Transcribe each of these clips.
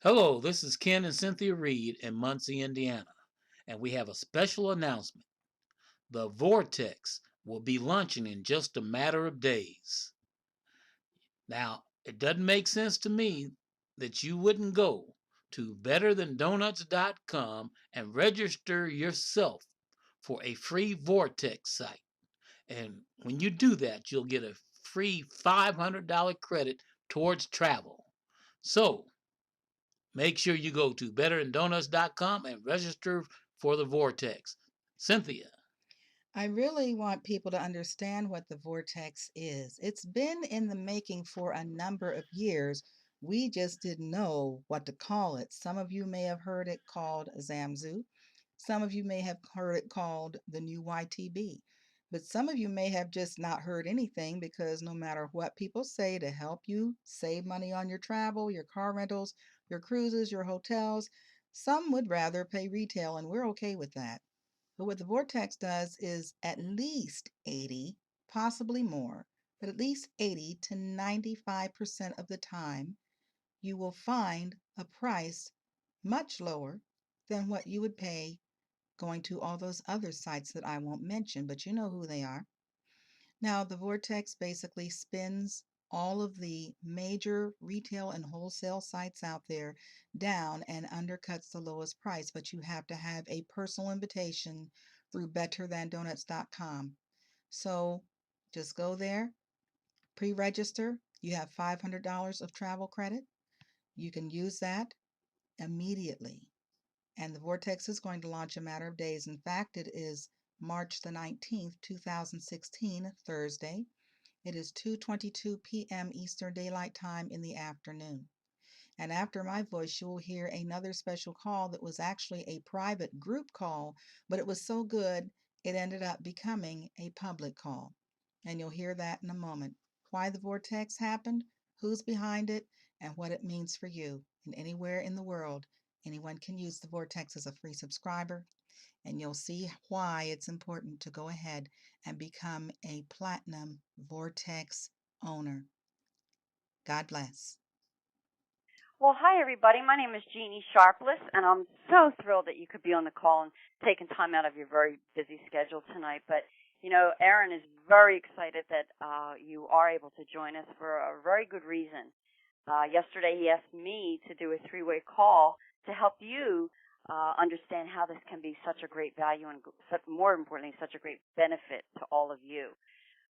Hello, this is Ken and Cynthia Reed in Muncie, Indiana, and we have a special announcement. The Vortex will be launching in just a matter of days. Now, it doesn't make sense to me that you wouldn't go to betterthandonuts.com and register yourself for a free Vortex site. And when you do that, you'll get a free $500 credit towards travel. So, make sure you go to betterthandonuts.com and register for the Vortex. Cynthia. I really want people to understand what the vortex is. It's been in the making for a number of years. We just didn't know what to call it. Some of you may have heard it called Zamzu. Some of you may have heard it called the new YTB. But some of you may have just not heard anything because no matter what people say to help you save money on your travel, your car rentals, your cruises, your hotels, some would rather pay retail, and we're okay with that. But what the vortex does is at least 80, possibly more, but at least 80 to 95% of the time, you will find a price much lower than what you would pay going to all those other sites that I won't mention, but you know who they are. Now, the vortex basically spins all of the major retail and wholesale sites out there down and undercuts the lowest price, but you have to have a personal invitation through betterthandonuts.com. So just go there, pre-register. You have $500 of travel credit. You can use that immediately. And the Vortex is going to launch a matter of days. In fact, it is March the 19th, 2016, Thursday. It is 2:22 p.m. Eastern Daylight Time in the afternoon. And after my voice, you will hear another special call that was actually a private group call, but it was so good it ended up becoming a public call. And you'll hear that in a moment. Why the vortex happened, who's behind it, and what it means for you. And anywhere in the world, anyone can use the vortex as a free subscriber, and you'll see why it's important to go ahead and become a platinum vortex owner. God bless. Well, hi everybody. My name is Jeannie Sharpless, and I'm so thrilled that you could be on the call and taking time out of your very busy schedule tonight. But Aaron is very excited that you are able to join us for a very good reason. Yesterday, he asked me to do a three-way call to help you understand how this can be such a great value and, more importantly, such a great benefit to all of you.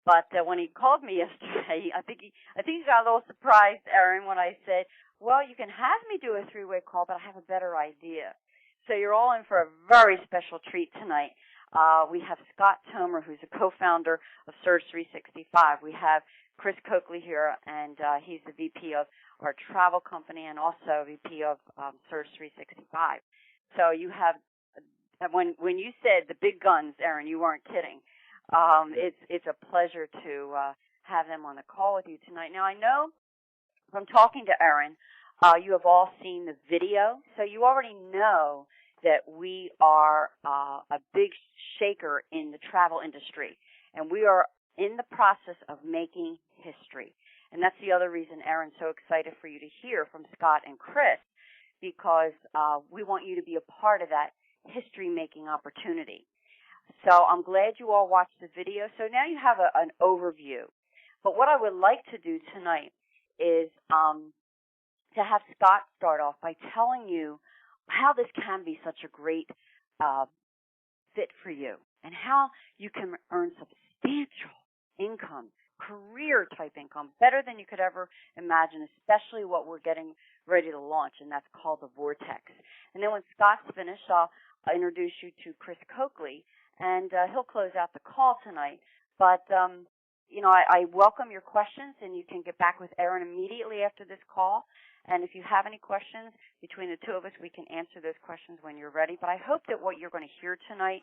But when he called me yesterday, I think he got a little surprised, Aaron, when I said, "Well, you can have me do a three-way call, but I have a better idea." So you're all in for a very special treat tonight. We have Scott Tomer, who's a co-founder of Surge 365. We have Chris Coakley here, and he's the VP of our travel company and also VP of Surge 365. So you have when you said the big guns, Aaron, you weren't kidding. It's a pleasure to have them on the call with you tonight. Now I know from talking to Aaron, you have all seen the video, so you already know that we are a big shaker in the travel industry, and we are in the process of making history. And that's the other reason Aaron's so excited for you to hear from Scott and Chris, because we want you to be a part of that history-making opportunity. So I'm glad you all watched the video. So now you have an overview. But what I would like to do tonight is to have Scott start off by telling you how this can be such a great uh, fit for you and how you can earn substantial income, career type income, better than you could ever imagine, especially what we're getting ready to launch, and that's called the Vortex. And then when Scott's finished, I'll introduce you to Chris Coakley, and he'll close out the call tonight. But I welcome your questions, and you can get back with Aaron immediately after this call. And if you have any questions, between the two of us, we can answer those questions when you're ready. But I hope that what you're going to hear tonight,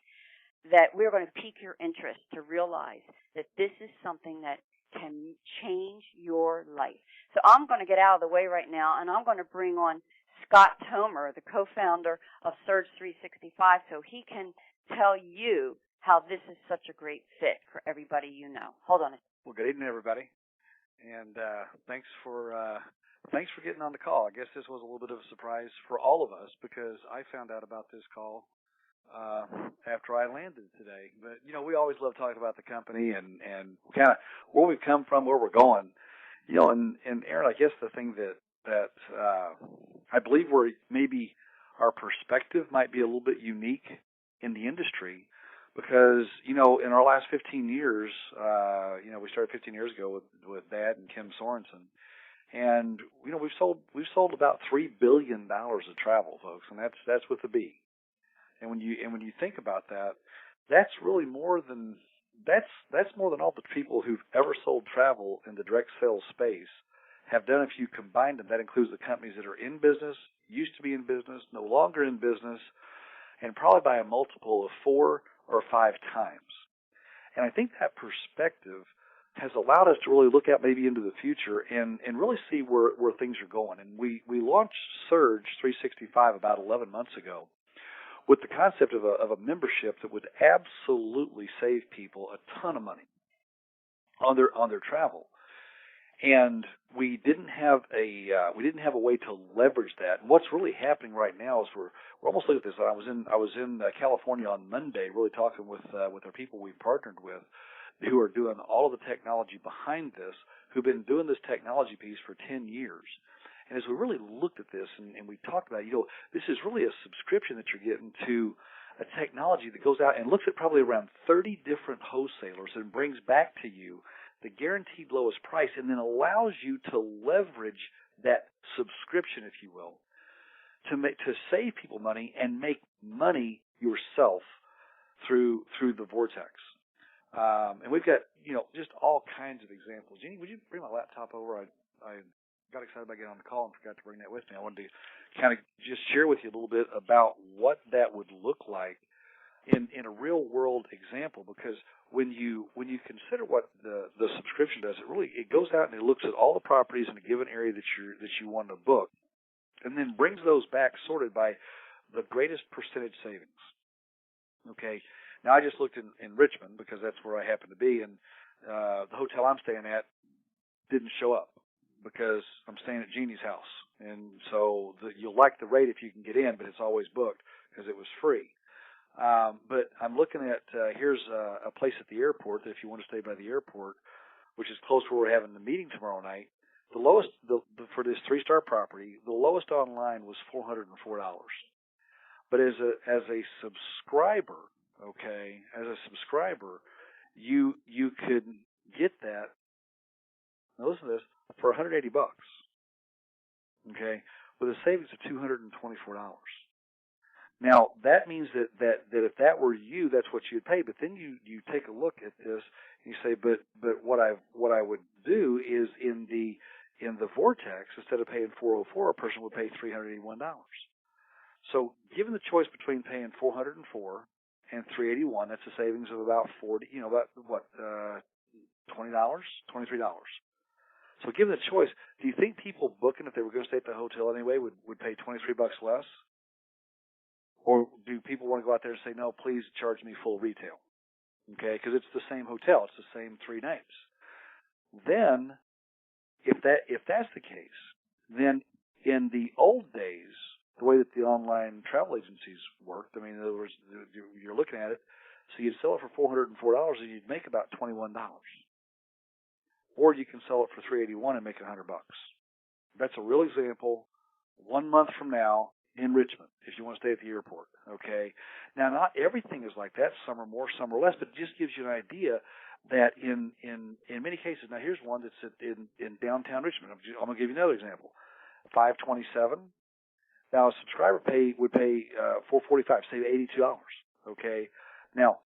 that we're going to pique your interest to realize that this is something that can change your life. So I'm going to get out of the way right now, and I'm going to bring on Scott Tomer, the co-founder of Surge 365, so he can tell you how this is such a great fit for everybody you know. Hold on a second. Well, good evening, everybody. and thanks for getting on the call. I guess this was a little bit of a surprise for all of us because I found out about this call uh, after I landed today. But we always love talking about the company and kind of where we've come from, where we're going. And Aaron, I guess the thing that I believe where maybe our perspective might be a little bit unique in the industry because in our last 15 years, we started 15 years ago with Dad and Kim Sorensen, and we've sold about $3 billion of travel, folks, and that's with a B. And when you think about that, that's really more than that's more than all the people who've ever sold travel in the direct sales space have done if you combine them. That includes the companies that are in business, used to be in business, no longer in business, and probably by a multiple of 4 or 5 times. And I think that perspective has allowed us to really look out maybe into the future and really see where things are going. And we launched Surge 365 about 11 months ago with the concept of a membership that would absolutely save people a ton of money on their travel. And we didn't have a way to leverage that. And what's really happening right now is we're almost looking at this. I was in California on Monday, really talking with our people we've partnered with, who are doing all of the technology behind this, who've been doing this technology piece for 10 years. And as we really looked at this and we talked about, this is really a subscription that you're getting to a technology that goes out and looks at probably around 30 different wholesalers and brings back to you the guaranteed lowest price and then allows you to leverage that subscription, if you will, to save people money and make money yourself through the Vortex. And we've got, just all kinds of examples. Jeannie, would you bring my laptop over? I got excited about getting on the call and forgot to bring that with me. I wanted to kind of just share with you a little bit about what that would look like in a real world example, because when you consider what the subscription does, it goes out and it looks at all the properties in a given area that you want to book, and then brings those back sorted by the greatest percentage savings. Okay. Now I just looked in Richmond because that's where I happen to be, and the hotel I'm staying at didn't show up because I'm staying at Jeannie's house, and so you'll like the rate if you can get in, but it's always booked because it was free. But I'm looking at here's a place at the airport that if you want to stay by the airport, which is close to where we're having the meeting tomorrow night. The lowest for this 3-star property, the lowest online was $404. But as a subscriber, okay, you could get that. Now listen to this, for $180, okay, with a savings of $224. Now that means that if that were you, that's what you'd pay. But then you take a look at this and you say, but what I would do is in the Vortex, instead of paying $404, a person would pay $381. So given the choice between paying $404 and $381, that's a savings of about $20, $23. So given the choice, do you think people booking, if they were going to stay at the hotel anyway, would pay $23 less? Or do people want to go out there and say, no, please charge me full retail? Okay, because it's the same hotel, it's the same 3 nights. Then, if that's the case, then in the old days, the way that the online travel agencies worked, I mean, in other words, you're looking at it, so you'd sell it for $404 and you'd make about $21. Or you can sell it for $381 and make $100. That's a real example. 1 month from now in Richmond, if you want to stay at the airport. Okay. Now, not everything is like that. Some are more, some are less, but it just gives you an idea that in many cases. Now, here's one that's in downtown Richmond. I'm going to give you another example. 527. Now, a subscriber would pay $445, save $82. Okay. Now,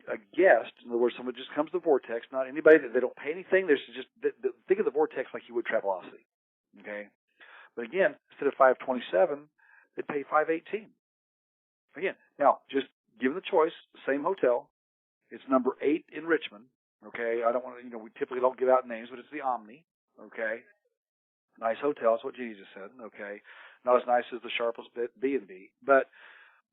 a guest, in other words, someone just comes to the Vortex, not anybody, they don't pay anything. There's just think of the Vortex like you would Travelocity. Okay. But again, instead of 527, they'd pay 518. Again, now just given the choice, same hotel. It's number 8 in Richmond. Okay. I don't want to, we typically don't give out names, but it's the Omni. Okay. Nice hotel. That's what Jeannie just said. Okay. Not as nice as the Sharpless B&B, but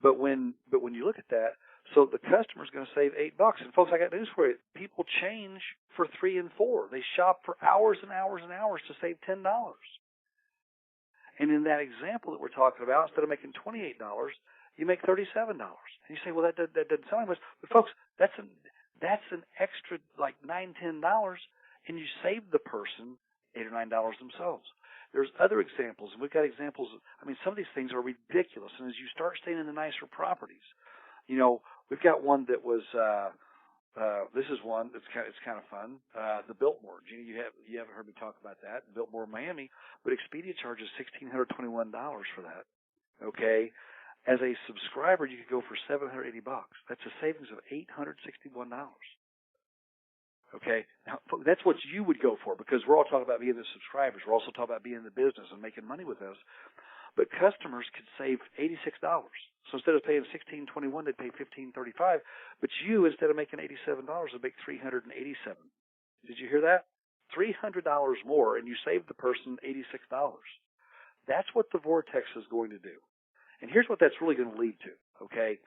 when you look at that, So the customer's going to save $8. And folks, I got news for you. People change for 3 and 4. They shop for hours and hours and hours to save $10. And in that example that we're talking about, instead of making $28, you make $37. And you say, well, that doesn't sound like much. But folks, that's an extra like $9, $10, and you save the person $8 or $9 themselves. There's other examples, and we've got examples. I mean, some of these things are ridiculous. And as you start staying in the nicer properties, we've got one that was. This is one that's kind of fun. The Biltmore, Jeannie, you haven't heard me talk about that. Biltmore, Miami, but Expedia charges $1,621 for that. Okay, as a subscriber, you could go for $780. That's a savings of $861. Okay, now that's what you would go for, because we're all talking about being the subscribers. We're also talking about being in the business and making money with us. But customers could save $86. So instead of paying $1,621, they'd pay $1,535. But you, instead of making $87, would make $387. Did you hear that? $300 more, and you saved the person $86. That's what the Vortex is going to do. And here's what that's really going to lead to, okay?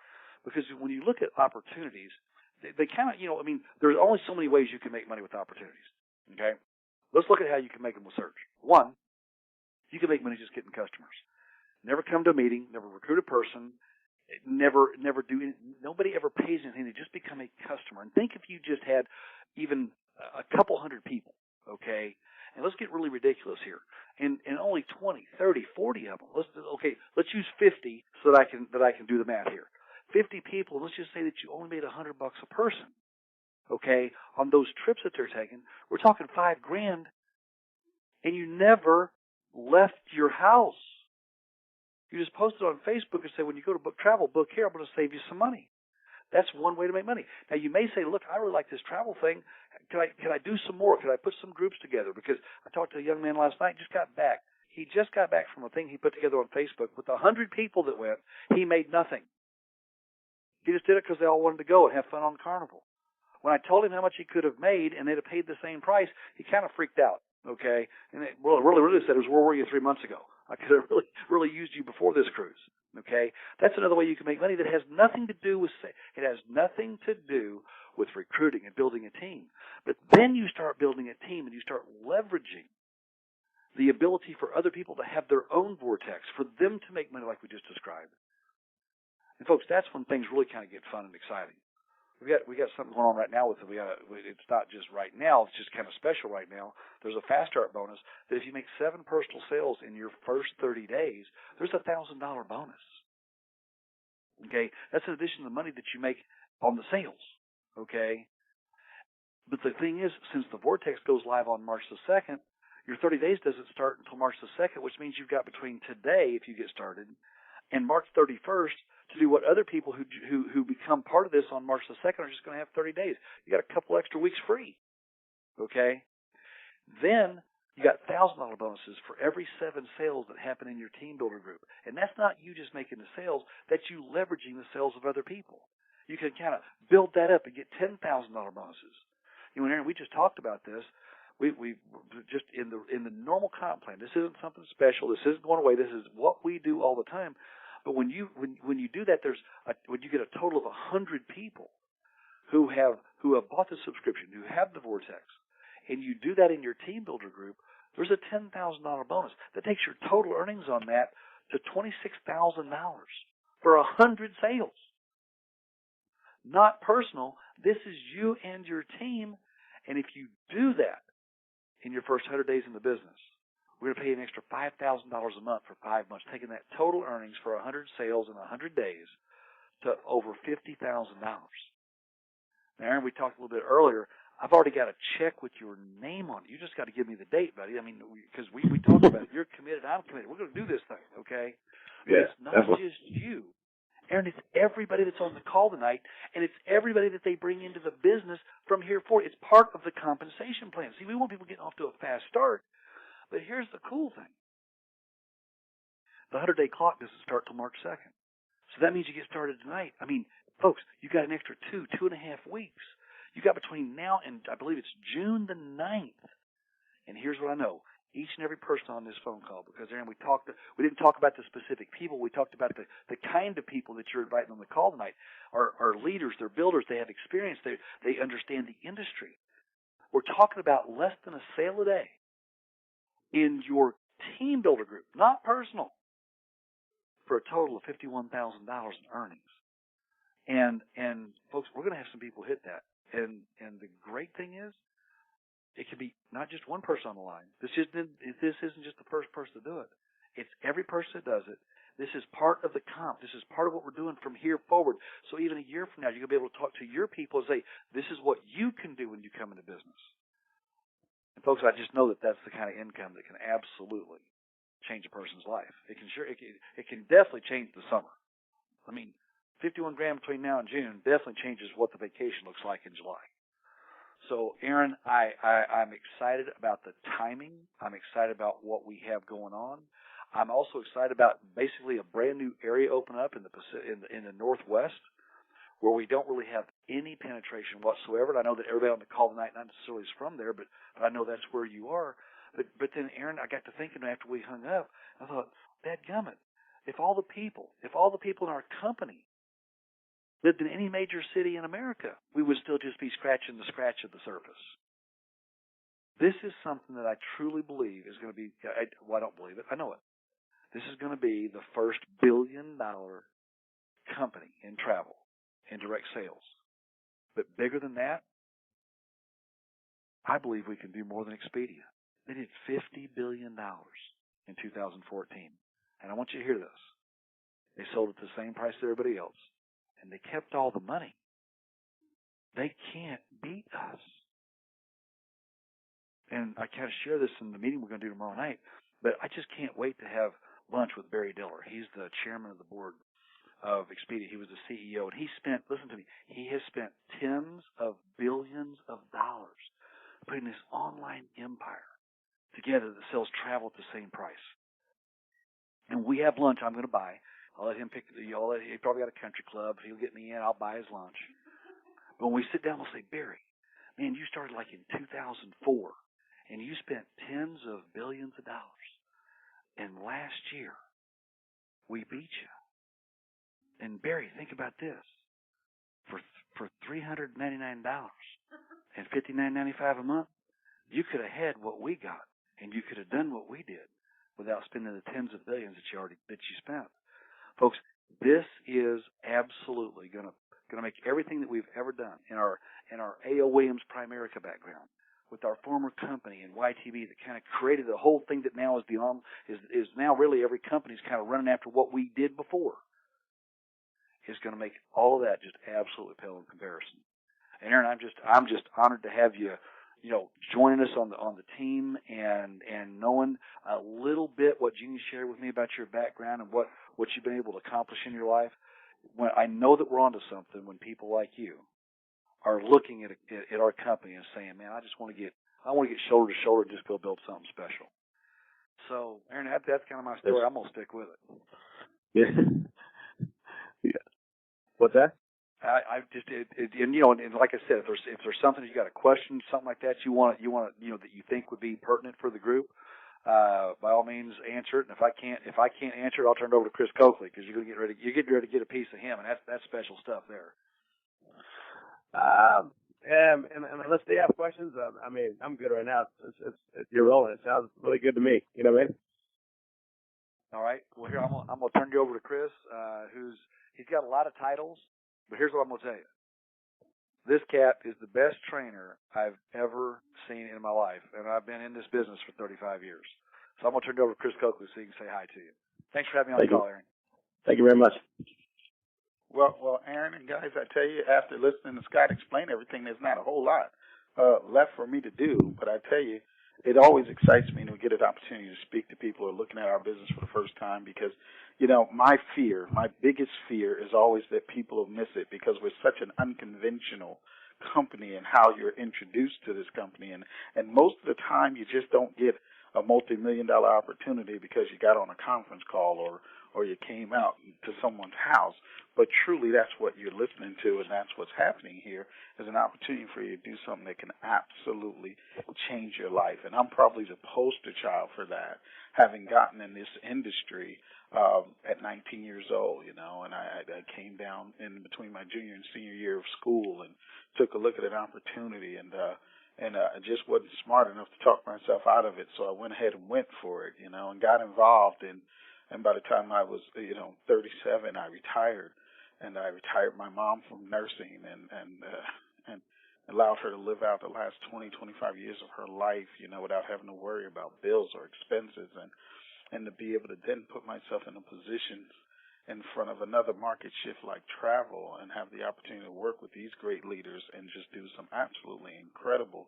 Because when you look at opportunities, they kind of, there's only so many ways you can make money with opportunities, okay? Let's look at how you can make them with search. One, you can make money just getting customers. Never come to a meeting, never recruit a person, never do anything. Nobody ever pays anything. They just become a customer. And think if you just had even a couple hundred people, okay? And let's get really ridiculous here. And only 20, 30, 40 of them. Let's use 50 so that I can do the math here. 50 people, and let's just say that you only made $100 a person, okay, on those trips that they're taking. We're talking $5,000, and you never left your house. You just posted on Facebook and say, when you go to book travel, book here, I'm going to save you some money. That's one way to make money. Now, you may say, look, I really like this travel thing. Can I do some more? Can I put some groups together? Because I talked to a young man last night, just got back. He just got back from a thing he put together on Facebook with 100 people that went. He made nothing. He just did it because they all wanted to go and have fun on Carnival. When I told him how much he could have made and they'd have paid the same price, he kind of freaked out, okay? And it really said, where were you 3 months ago? I could have really used you before this cruise, okay? That's another way you can make money that has nothing to do with recruiting and building a team. But then you start building a team and you start leveraging the ability for other people to have their own vortex, for them to make money like we just described. And folks, that's when things really kind of get fun and exciting. We got something going on right now with it. It's not just right now. It's just kind of special right now. There's a fast start bonus that if you make 7 personal sales in your first 30 days, there's a $1,000 bonus. Okay, that's in addition to the money that you make on the sales. Okay, but the thing is, since the Vortex goes live on March the 2nd, your 30 days doesn't start until March the 2nd, which means you've got between today, if you get started, and March 31st to do what other people who become part of this on March the 2nd are just going to have 30 days. You got a couple extra weeks free. Okay? Then you got $1,000 bonuses for every 7 sales that happen in your team builder group. And that's not you just making the sales, that's you leveraging the sales of other people. You can kind of build that up and get $10,000 bonuses. Aaron, we just talked about this. We just in the normal comp plan. This isn't something special. This isn't going away. This is what we do all the time. But when you do that, when you get a total of 100 people who have bought the subscription, who have the Vortex, and you do that in your team builder group, there's a $10,000 bonus. That takes your total earnings on that to $26,000 for 100 sales. Not personal. This is you and your team. And if you do that in your first 100 days in the business, we're going to pay you an extra $5,000 a month for 5 months, taking that total earnings for 100 sales in 100 days to over $50,000. Now, Aaron, we talked a little bit earlier. I've already got a check with your name on it. You just got to give me the date, buddy. I mean, because we talked about it. You're committed. I'm committed. We're going to do this thing, okay? Yeah, it's not just you. Aaron, it's everybody that's on the call tonight, and it's everybody that they bring into the business from here forward. It's part of the compensation plan. See, we want people getting off to a fast start, but here's the cool thing. The 100-day clock doesn't start till March 2nd. So that means you get started tonight. I mean, folks, you got an extra 2.5 weeks. You got between now and I believe it's June the 9th. And here's what I know. each and every person on this phone call, because Aaron, we didn't talk about the specific people. We talked about the kind of people that you're inviting on the call tonight are leaders, they're builders, they have experience, they understand the industry. We're talking about less than a sale a day in your team builder group, not personal, for a total of $51,000 in earnings. And folks, we're going to have some people hit that. And the great thing is, it can be not just one person on the line. This isn't just the first person to do it. It's every person that does it. This is part of the comp. This is part of what we're doing from here forward. So even a year from now, you're going to be able to talk to your people and say, this is what you can do when you come into business. And folks, I just know that that's the kind of income that can absolutely change a person's life. It can definitely change the summer. I mean, 51 grand between now and June definitely changes what the vacation looks like in July. So, Aaron, I'm excited about the timing. I'm excited about what we have going on. I'm also excited about basically a brand new area open up in the Northwest, where we don't really have any penetration whatsoever. And I know that everybody on the call tonight not necessarily is from there, but I know that's where you are. But then, Aaron, I got to thinking after we hung up, I thought, dadgummit, if all the people in our company lived in any major city in America, we would still just be scratching the scratch of the surface. This is something that I truly believe is going to be, I don't believe it, I know it. This is going to be the first billion-dollar company in travel and direct sales. But bigger than that, I believe we can do more than Expedia. They did $50 billion in 2014. And I want you to hear this. They sold at the same price as everybody else. And they kept all the money. They can't beat us. And I kind of share this in the meeting we're going to do tomorrow night, but I just can't wait to have lunch with Barry Diller. He's the chairman of the board of Expedia. He was the CEO, and listen to me, he has spent tens of billions of dollars putting this online empire together that sells travel at the same price. And we have lunch I'm going to buy. I'll let him pick. He probably got a country club. If he'll get me in, I'll buy his lunch. But when we sit down, we'll say, Barry, man, you started like in 2004, and you spent tens of billions of dollars. And last year, we beat you. And Barry, think about this. For $399 and $59.95 a month, you could have had what we got, and you could have done what we did without spending the tens of billions that you spent. Folks, this is absolutely going to make everything that we've ever done in our A.O. Williams Primerica background, with our former company in YTB that kind of created the whole thing that now is now really every company's kind of running after what we did before, is going to make all of that just absolutely pale in comparison. And Aaron, I'm just honored to have you joining us on the team and knowing a little bit what Jeannie shared with me about your background and what you've been able to accomplish in your life. When I know that we're onto something when people like you are looking at our company and saying, man, I want to get shoulder to shoulder and just go build something special. So, Aaron, that's kind of my story. I'm gonna stick with it. Yeah. Yeah. What's that? And like I said, if there's something you got a question, something like that you want that you think would be pertinent for the group, by all means answer it. And if I can't answer it, I'll turn it over to Chris Coakley, because you're getting ready to get a piece of him, and that's special stuff there. And unless they have questions, I mean, I'm good right now. You're rolling. It sounds really good to me. You know what I mean? All right. Well, here I'm gonna turn you over to Chris, he's got a lot of titles, but here's what I'm gonna tell you. This cat is the best trainer I've ever seen in my life, and I've been in this business for 35 years. So I'm gonna turn it over to Chris Coakley so he can say hi to you. Thanks for having me on the call, Aaron. Thank you very much. Well, Aaron and guys, I tell you, after listening to Scott explain everything, there's not a whole lot left for me to do. But I tell you, it always excites me to get an opportunity to speak to people who are looking at our business for the first time, because, my biggest fear is always that people will miss it, because we're such an unconventional company and how you're introduced to this company. And most of the time you just don't get a multi-million-dollar opportunity because you got on a conference call or you came out to someone's house. But truly, that's what you're listening to, and that's what's happening here, is an opportunity for you to do something that can absolutely change your life. And I'm probably the poster child for that, having gotten in this industry at 19 years old, you know, and I came down in between my junior and senior year of school and took a look at an opportunity, and I just wasn't smart enough to talk myself out of it, so I went ahead and went for it, you know, and got involved. And by the time I was, 37, I retired, and I retired my mom from nursing and allowed her to live out the last 20, 25 years of her life, you know, without having to worry about bills or expenses, and to be able to then put myself in a position in front of another market shift like travel and have the opportunity to work with these great leaders and just do some absolutely incredible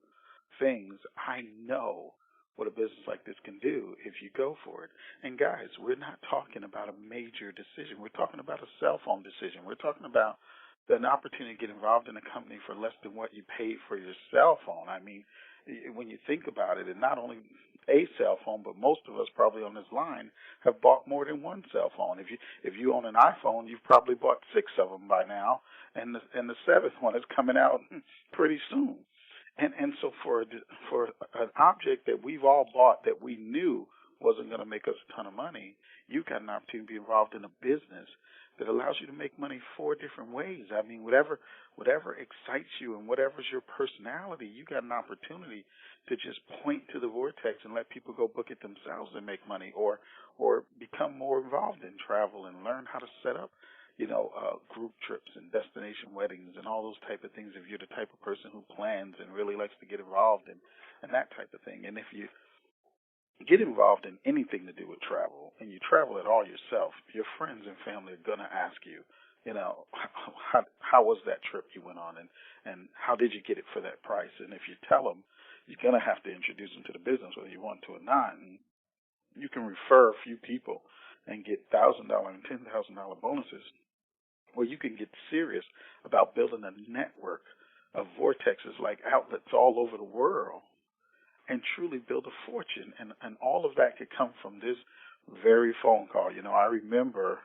things. I know what a business like this can do if you go for it. And guys, we're not talking about a major decision. We're talking about a cell phone decision. We're talking about an opportunity to get involved in a company for less than what you paid for your cell phone. I mean, when you think about it, and not only a cell phone, but most of us probably on this line have bought more than one cell phone. If you own an iPhone, you've probably bought 6 of them by now, and the seventh one is coming out pretty soon. And so for an object that we've all bought that we knew wasn't going to make us a ton of money, you got an opportunity to be involved in a business that allows you to make money 4 different ways. I mean, whatever excites you and whatever's your personality, you got an opportunity to just point to the Vortex and let people go book it themselves and make money, or become more involved in travel and learn how to set up, group trips and destination weddings and all those type of things if you're the type of person who plans and really likes to get involved in and that type of thing. And if you get involved in anything to do with travel and you travel it all yourself, your friends and family are going to ask you, how was that trip you went on, and how did you get it for that price? And if you tell them, you're going to have to introduce them to the business whether you want to or not. And you can refer a few people and get $1,000 and $10,000 bonuses, or you can get serious about building a network of vortexes like outlets all over the world and truly build a fortune. And all of that could come from this very phone call. I remember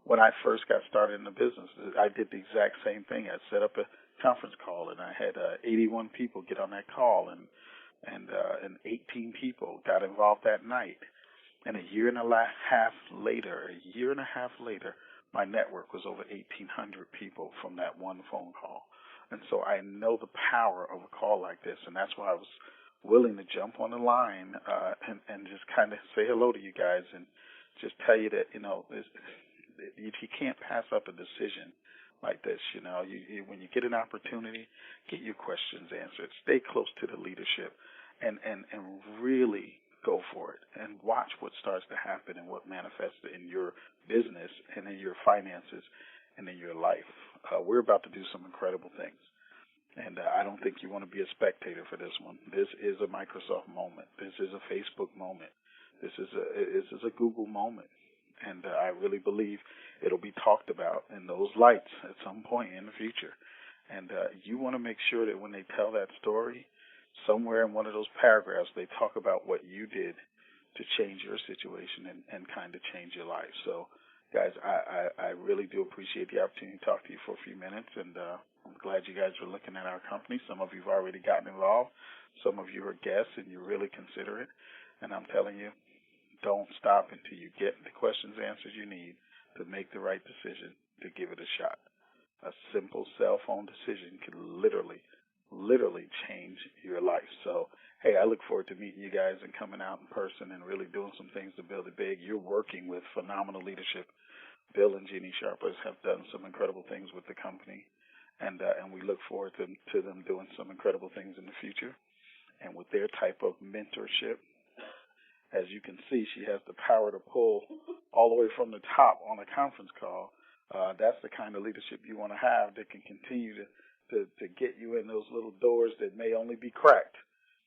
when I first got started in the business, I did the exact same thing. I set up a conference call, and I had 81 people get on that call, and 18 people got involved that night. And a year and a half later, my network was over 1,800 people from that one phone call. And so I know the power of a call like this, and that's why I was willing to jump on the line and just kind of say hello to you guys and just tell you that, you can't pass up a decision like this. When you get an opportunity, get your questions answered. Stay close to the leadership and really go for it and watch what starts to happen and what manifests in your business and in your finances and in your life. We're about to do some incredible things. And I don't think you want to be a spectator for this one. This is a Microsoft moment. This is a Facebook moment. This is a Google moment. And I really believe it'll be talked about in those lights at some point in the future. And you want to make sure that when they tell that story, somewhere in one of those paragraphs, they talk about what you did to change your situation and kind of change your life. So, guys, I really do appreciate the opportunity to talk to you for a few minutes, and I'm glad you guys are looking at our company. Some of you have already gotten involved. Some of you are guests, and you really consider it. And I'm telling you, don't stop until you get the questions answers you need to make the right decision to give it a shot. A simple cell phone decision can literally change your life. So, hey, I look forward to meeting you guys and coming out in person and really doing some things to build it big. You're working with phenomenal leadership. Bill and Jeannie Sharpless have done some incredible things with the company, and we look forward to them doing some incredible things in the future. And with their type of mentorship, as you can see, she has the power to pull all the way from the top on a conference call. That's the kind of leadership you want to have that can continue to get you in those little doors that may only be cracked.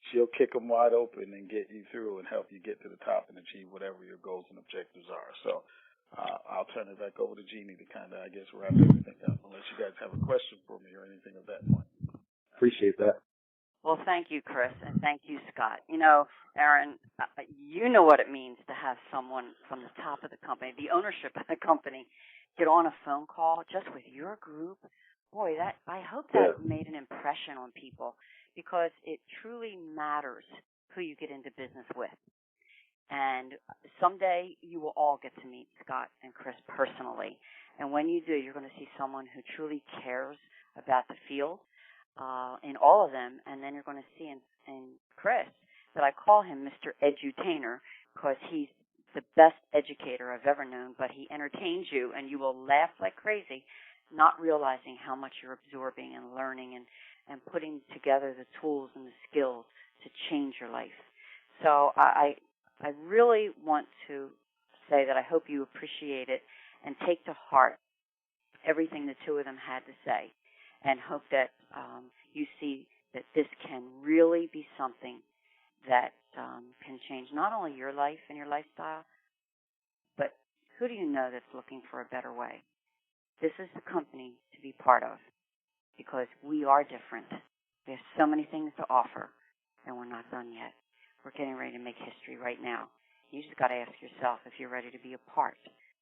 She'll kick them wide open and get you through and help you get to the top and achieve whatever your goals and objectives are. So I'll turn it back over to Jeannie to kind of, I guess, wrap everything up, unless you guys have a question for me or anything of that point. Appreciate that. Well, thank you, Chris, and thank you, Scott. You know, Aaron, you know what it means to have someone from the top of the company, the ownership of the company, get on a phone call just with your group. Boy, that I hope that made an impression on people because it truly matters who you get into business with. And someday you will all get to meet Scott and Chris personally. And when you do, you're going to see someone who truly cares about the field in all of them. And then you're going to see in Chris that I call him Mr. Edutainer because he's the best educator I've ever known, but he entertains you and you will laugh like crazy, not realizing how much you're absorbing and learning and putting together the tools and the skills to change your life. So I really want to say that I hope you appreciate it and take to heart everything the two of them had to say and hope that you see that this can really be something that can change not only your life and your lifestyle, but who do you know that's looking for a better way? This is the company to be part of because we are different. We have so many things to offer, and we're not done yet. We're getting ready to make history right now. You just got to ask yourself if you're ready to be a part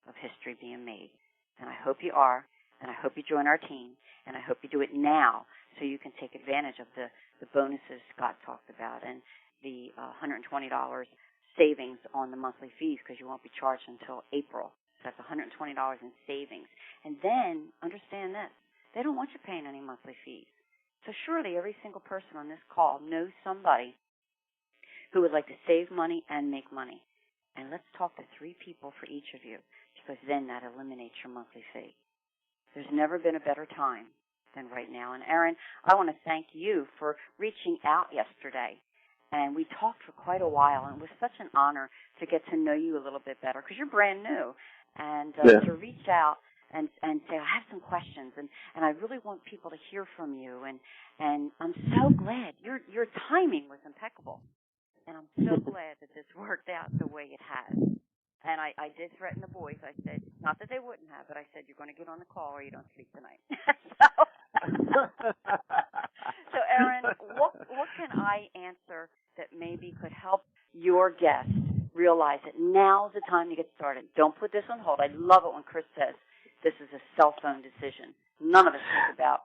of history being made. And I hope you are, and I hope you join our team, and I hope you do it now so you can take advantage of the bonuses Scott talked about and the $120 savings on the monthly fees because you won't be charged until April. So that's $120 in savings. And then understand this. They don't want you paying any monthly fees. So surely every single person on this call knows somebody who would like to save money and make money. And let's talk to 3 people for each of you because then that eliminates your monthly fee. There's never been a better time than right now. And Aaron, I want to thank you for reaching out yesterday. And we talked for quite a while, and it was such an honor to get to know you a little bit better because you're brand new. And to reach out and say, I have some questions, and I really want people to hear from you. And I'm so glad. Your timing was impeccable. And I'm so glad that this worked out the way it has. And I did threaten the boys. I said, not that they wouldn't have, but I said, you're going to get on the call or you don't sleep tonight. So Aaron, what can I answer that maybe could help your guest realize that now's the time to get started? Don't put this on hold. I love it when Chris says this is a cell phone decision. None of us think about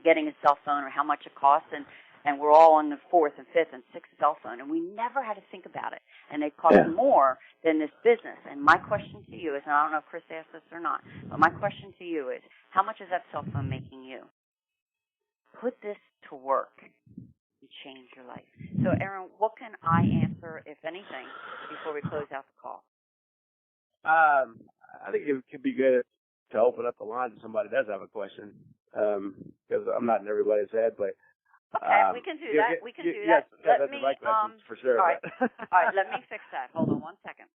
getting a cell phone or how much it costs, and we're all on the 4th and 5th and 6th cell phone, and we never had to think about it. And they cost more than this business. And my question to you is, and I don't know if Chris asked this or not, but my question to you is, how much is that cell phone making you? Put this to work and change your life. So, Aaron, what can I answer, if anything, before we close out the call? I think it could be good to open up the line if somebody does have a question, because I'm not in everybody's head, but okay, we can do that. We can do that. Let me, for sure. All right. All right, let me fix that. Hold on 1 second.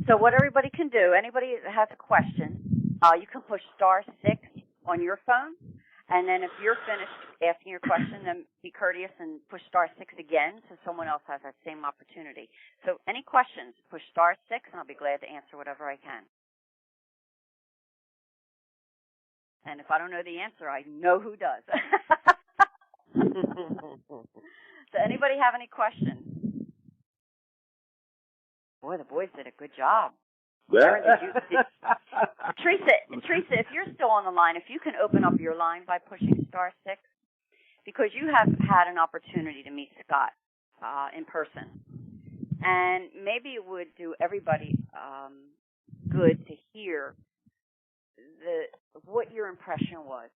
So what everybody can do, anybody that has a question, you can push *6 on your phone, and then if you're finished asking your question, then be courteous and push *6 again so someone else has that same opportunity. So any questions, push *6, and I'll be glad to answer whatever I can. And if I don't know the answer, I know who does. So anybody have any questions? Boy, the boys did a good job. Aaron, Teresa, if you're still on the line, if you can open up your line by pushing *6, because you have had an opportunity to meet Scott in person, and maybe it would do everybody good to hear what your impression was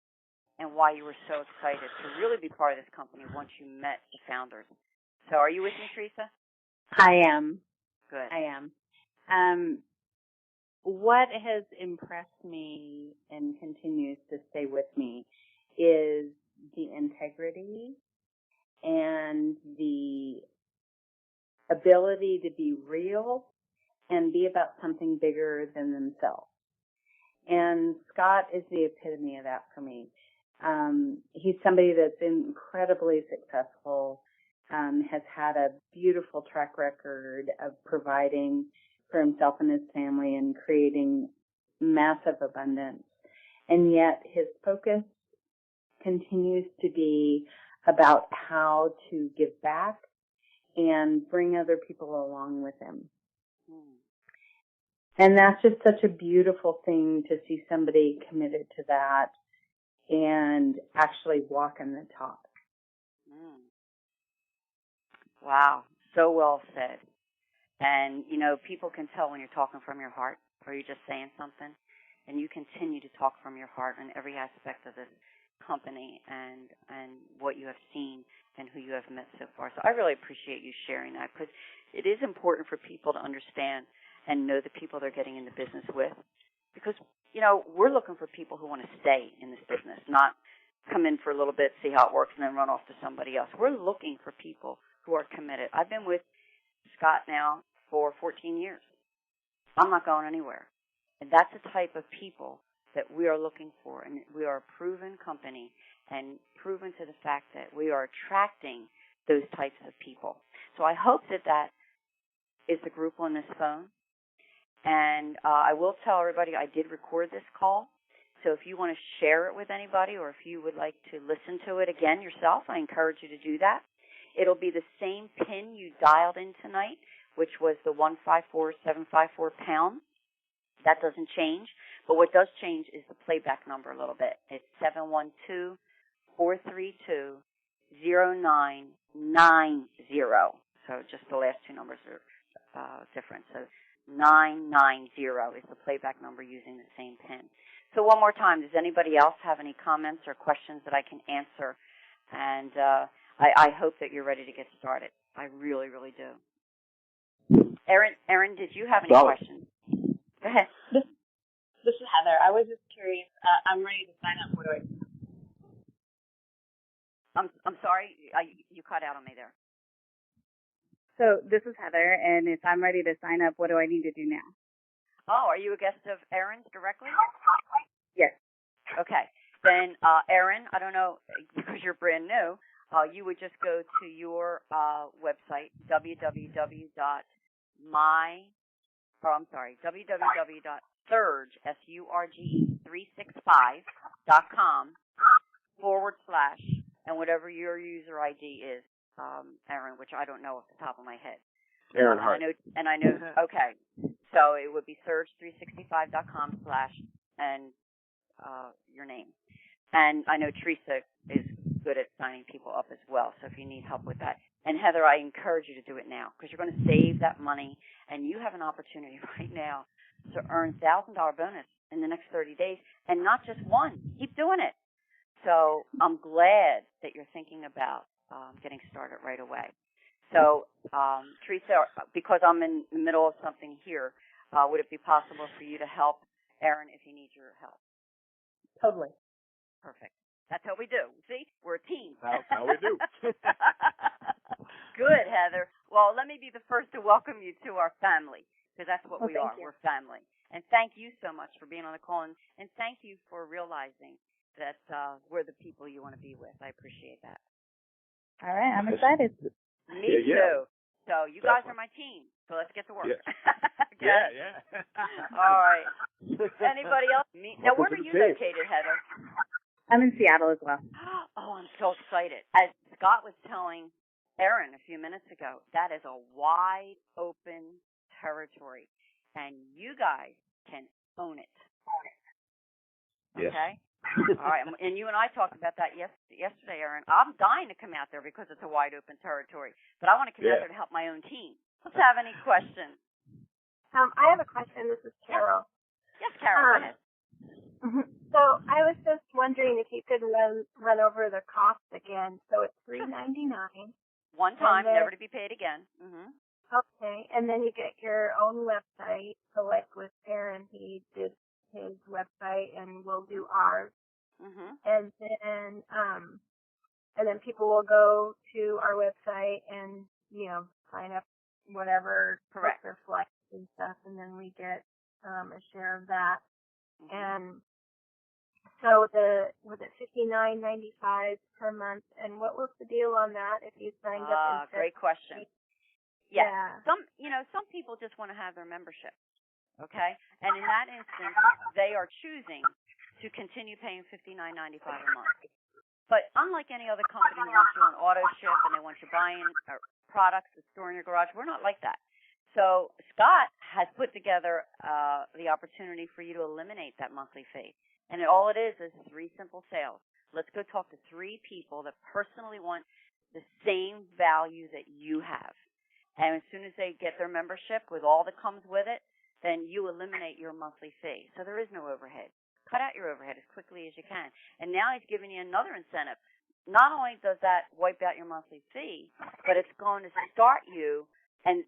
and why you were so excited to really be part of this company once you met the founders. So are you with me, Teresa? I am. Good. I am. What has impressed me and continues to stay with me is the integrity and the ability to be real and be about something bigger than themselves. And Scott is the epitome of that for me. He's somebody that's incredibly successful, has had a beautiful track record of providing for himself and his family and creating massive abundance. And yet his focus continues to be about how to give back and bring other people along with him. And that's just such a beautiful thing to see somebody committed to that and actually walking the talk. Wow, so well said. And, you know, people can tell when you're talking from your heart or you're just saying something, and you continue to talk from your heart on every aspect of this company and what you have seen and who you have met so far. So I really appreciate you sharing that, because it is important for people to understand and know the people they're getting into business with. Because, you know, we're looking for people who want to stay in this business, not come in for a little bit, see how it works, and then run off to somebody else. We're looking for people who are committed. I've been with Scott now for 14 years. I'm not going anywhere. And that's the type of people that we are looking for. And we are a proven company and proven to the fact that we are attracting those types of people. So I hope that that is the group on this phone. And I will tell everybody I did record this call. So if you want to share it with anybody, or if you would like to listen to it again yourself, I encourage you to do that. It'll be the same PIN you dialed in tonight, which was the 154754#. That doesn't change. But what does change is the playback number a little bit. It's 712-432-0990. So just the last two numbers are different. So 990 is the playback number using the same PIN. So one more time, does anybody else have any comments or questions that I can answer? And I hope that you're ready to get started. I really, really do. Erin, did you have any questions? Go ahead. This is Heather. I was just curious. I'm ready to sign up. What do I? I'm sorry, you cut out on me there. So this is Heather, and if I'm ready to sign up, what do I need to do now? Oh, are you a guest of Erin's directly? Yes. Okay. Then, Erin, I don't know, because you're brand new, you would just go to your website, www.surge, SURGE365.com / and whatever your user ID is, Erin, which I don't know off the top of my head. Aaron Hart. I know, okay. So it would be surge365.com / and your name. And I know Teresa is good at signing people up as well, so if you need help with that. And Heather, I encourage you to do it now, because you're going to save that money, and you have an opportunity right now to earn $1,000 bonus in the next 30 days, and not just one. Keep doing it. So I'm glad that you're thinking about getting started right away. So, Teresa, because I'm in the middle of something here, would it be possible for you to help Erin if he needs your help? Totally. Perfect. That's what we do. See, we're a team. That's how we do. Good, Heather. Well, let me be the first to welcome you to our family, because that's what we are. You. We're family. And thank you so much for being on the call, and thank you for realizing that we're the people you want to be with. I appreciate that. All right, I'm excited. Me too. So you guys are my team. So let's get to work. Yeah. Okay? Yeah. All right. Anybody else? Now, where are you located, Heather? I'm in Seattle as well. Oh, I'm so excited. As Scott was telling Erin a few minutes ago, that is a wide open territory, and you guys can own it. Yes. Okay? All right. And you and I talked about that yesterday, Erin. I'm dying to come out there because it's a wide open territory, but I want to come out there to help my own team. Let's have any questions. I have a question. This is Carol. Yes, Carol. Go ahead. So I was just wondering if you could run over the cost again. So it's $3.99. One time, never to be paid again. Mm-hmm. Okay, and then you get your own website. So like with Aaron, he did his website, and we'll do ours. Mm-hmm. And then people will go to our website and sign up, whatever, book their flights and stuff, and then we get a share of that. Mm-hmm. And so was it $59.95 per month? And what was the deal on that if you signed up? Great question. Yeah. Some people just want to have their membership. Okay? And in that instance, they are choosing to continue paying $59.95 a month. But unlike any other company who wants you on auto ship and they want you buying products to store in your garage, we're not like that. So Scott has put together the opportunity for you to eliminate that monthly fee. And all it is 3 simple sales. Let's go talk to 3 people that personally want the same value that you have. And as soon as they get their membership with all that comes with it, then you eliminate your monthly fee. So there is no overhead. Cut out your overhead as quickly as you can. And now he's giving you another incentive. Not only does that wipe out your monthly fee, but it's going to start you, and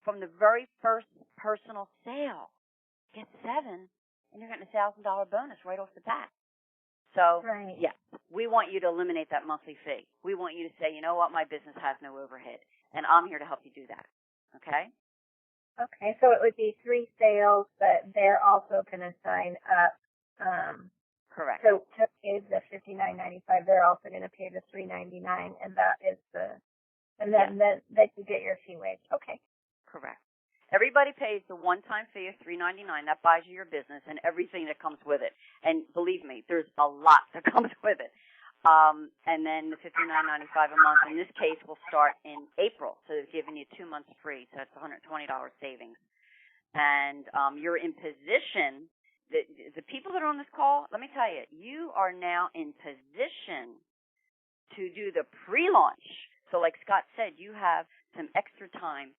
from the very first personal sale, get 7, and you're getting a $1,000 bonus right off the bat. So, Right. yes, we want you to eliminate that monthly fee. We want you to say, you know what, my business has no overhead, and I'm here to help you do that. Okay? Okay, so it would be 3 sales, but they're also going to sign up. Correct. So to pay the $59.95, they're also going to pay the $3.99, and that is and then that you get your fee waived. Okay. Correct. Everybody pays the one-time fee of $3.99. That buys you your business and everything that comes with it. And believe me, there's a lot that comes with it. And then the $59.95 a month in this case will start in April. So they're giving you 2 months free. So that's $120 savings. And you're in position. The people that are on this call, let me tell you, you are now in position to do the pre-launch. So like Scott said, you have some extra time.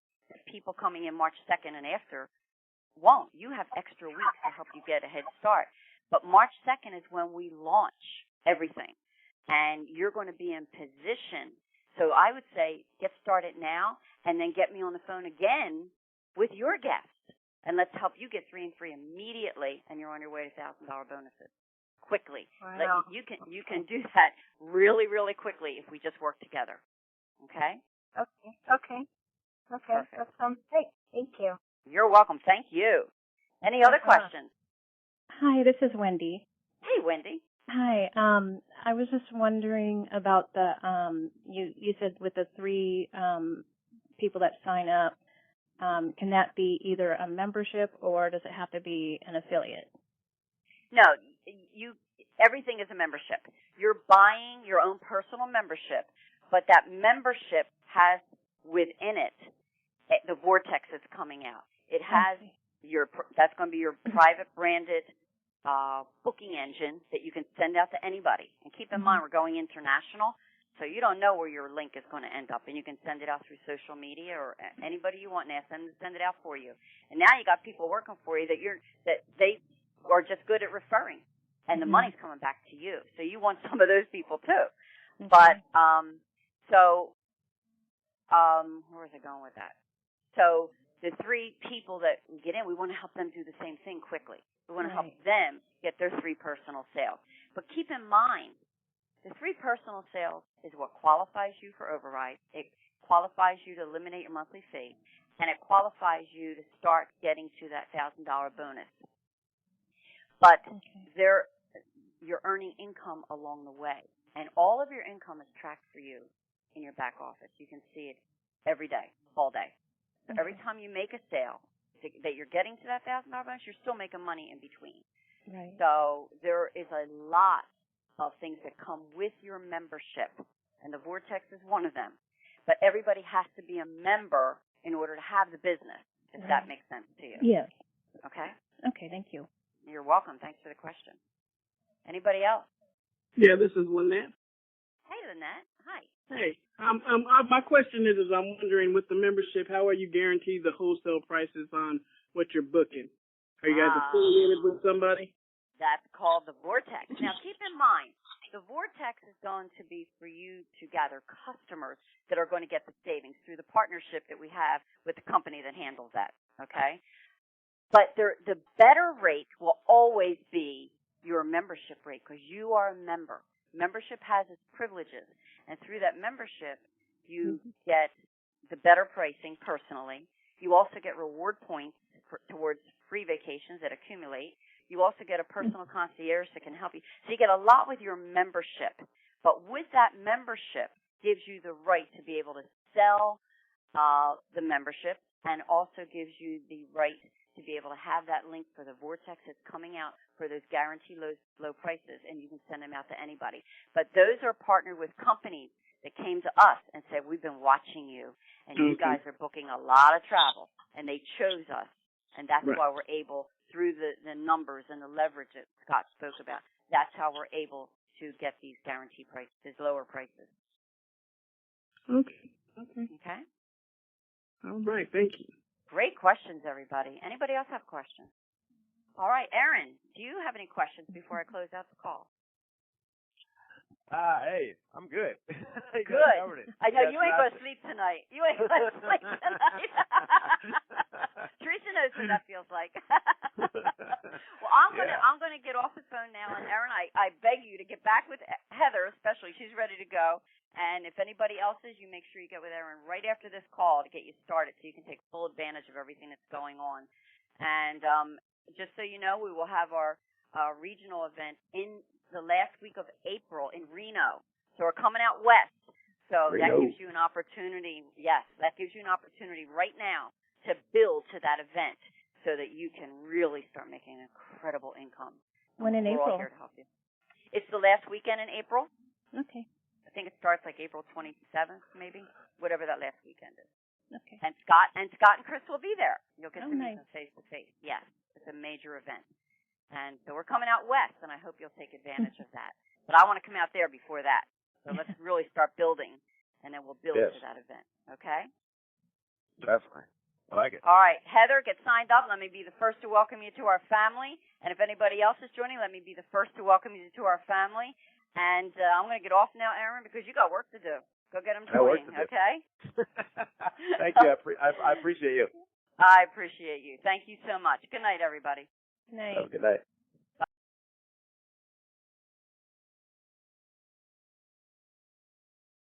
People coming in March 2nd and after won't. You have extra weeks to help you get a head start. But March 2nd is when we launch everything. And you're going to be in position. So I would say get started now and then get me on the phone again with your guest. And let's help you get 3 and 3 immediately, and you're on your way to $1,000 bonuses quickly. Wow. You can do that really, really quickly if we just work together. Okay? Okay. Perfect. That sounds great. Thank you. You're welcome. Thank you. Any other questions? Hi, this is Wendy. Hey, Wendy. Hi. I was just wondering about the you said with the 3 people that sign up, can that be either a membership or does it have to be an affiliate? No, everything is a membership. You're buying your own personal membership, but that membership has within it the Vortex that's coming out. It has that's going to be your private branded booking engine that you can send out to anybody. And keep in mind, we're going international, so you don't know where your link is going to end up, and you can send it out through social media or anybody you want and ask them to send it out for you. And now you got people working for you that they are just good at referring, and the money's coming back to you. So you want some of those people too. But where was I going with that? So the 3 people that get in, we want to help them do the same thing quickly. We want to help them get their 3 personal sales. But keep in mind, the 3 personal sales is what qualifies you for override. It qualifies you to eliminate your monthly fee, and it qualifies you to start getting to that $1,000 bonus. But you're earning income along the way, and all of your income is tracked for you in your back office. You can see it every day, all day. So every time you make a sale that you're getting to that $1,000 bonus, you're still making money in between. Right. So there is a lot of things that come with your membership, and the Vortex is one of them. But everybody has to be a member in order to have the business, if that makes sense to you. Yes. Okay? Okay, thank you. You're welcome. Thanks for the question. Anybody else? Yeah, this is Lynette. Hey, Lynette. Hi. Hey, my question is I'm wondering, with the membership, how are you guaranteed the wholesale prices on what you're booking? Are you guys affiliated with somebody? That's called the Vortex. Now, keep in mind, the Vortex is going to be for you to gather customers that are going to get the savings through the partnership that we have with the company that handles that, okay? But the better rate will always be your membership rate because you are a member. Membership has its privileges, and through that membership, you get the better pricing personally. You also get reward points towards free vacations that accumulate. You also get a personal concierge that can help you. So you get a lot with your membership. But with that membership gives you the right to be able to sell the membership and also gives you the right to be able to have that link for the Vortex that's coming out for those guaranteed low prices, and you can send them out to anybody. But those are partnered with companies that came to us and said, we've been watching you, and you guys are booking a lot of travel, and they chose us. And that's why we're able, through the numbers and the leverage that Scott spoke about, that's how we're able to get these guaranteed prices, these lower prices. Okay. Okay? All right. Thank you. Great questions, everybody. Anybody else have questions? All right, Aaron, do you have any questions before I close out the call? Hey, I'm good. Good. I know you ain't going to sleep tonight. You ain't going to sleep tonight. Teresa knows what that feels like. Well, I'm gonna get off the phone now, and Aaron, I beg you to get back with Heather, especially. She's ready to go. And if anybody else is, you make sure you get with Aaron right after this call to get you started, so you can take full advantage of everything that's going on. And just so you know, we will have our regional event in the last week of April in Reno. So we're coming out west. So that gives you an opportunity. Yes, that gives you an opportunity right now to build to that event so that you can really start making an incredible income. When in We're April? all here to help you. It's the last weekend in April. Okay. I think it starts like April 27th, maybe, whatever that last weekend is. Okay. And Scott and Chris will be there. You'll get to meet nice. them face to face. Yes, it's a major event. And so we're coming out west, and I hope you'll take advantage of that. But I want to come out there before that. So let's really start building, and then we'll build to that event. Okay? Definitely. I like it. All right. Heather, get signed up. Let me be the first to welcome you to our family. And if anybody else is joining, let me be the first to welcome you to our family. And I'm going to get off now, Aaron, because you got work to do. Go get them joining, okay? Thank you. I appreciate you. I appreciate you. Thank you so much. Good night, everybody. Good night. Have a good night.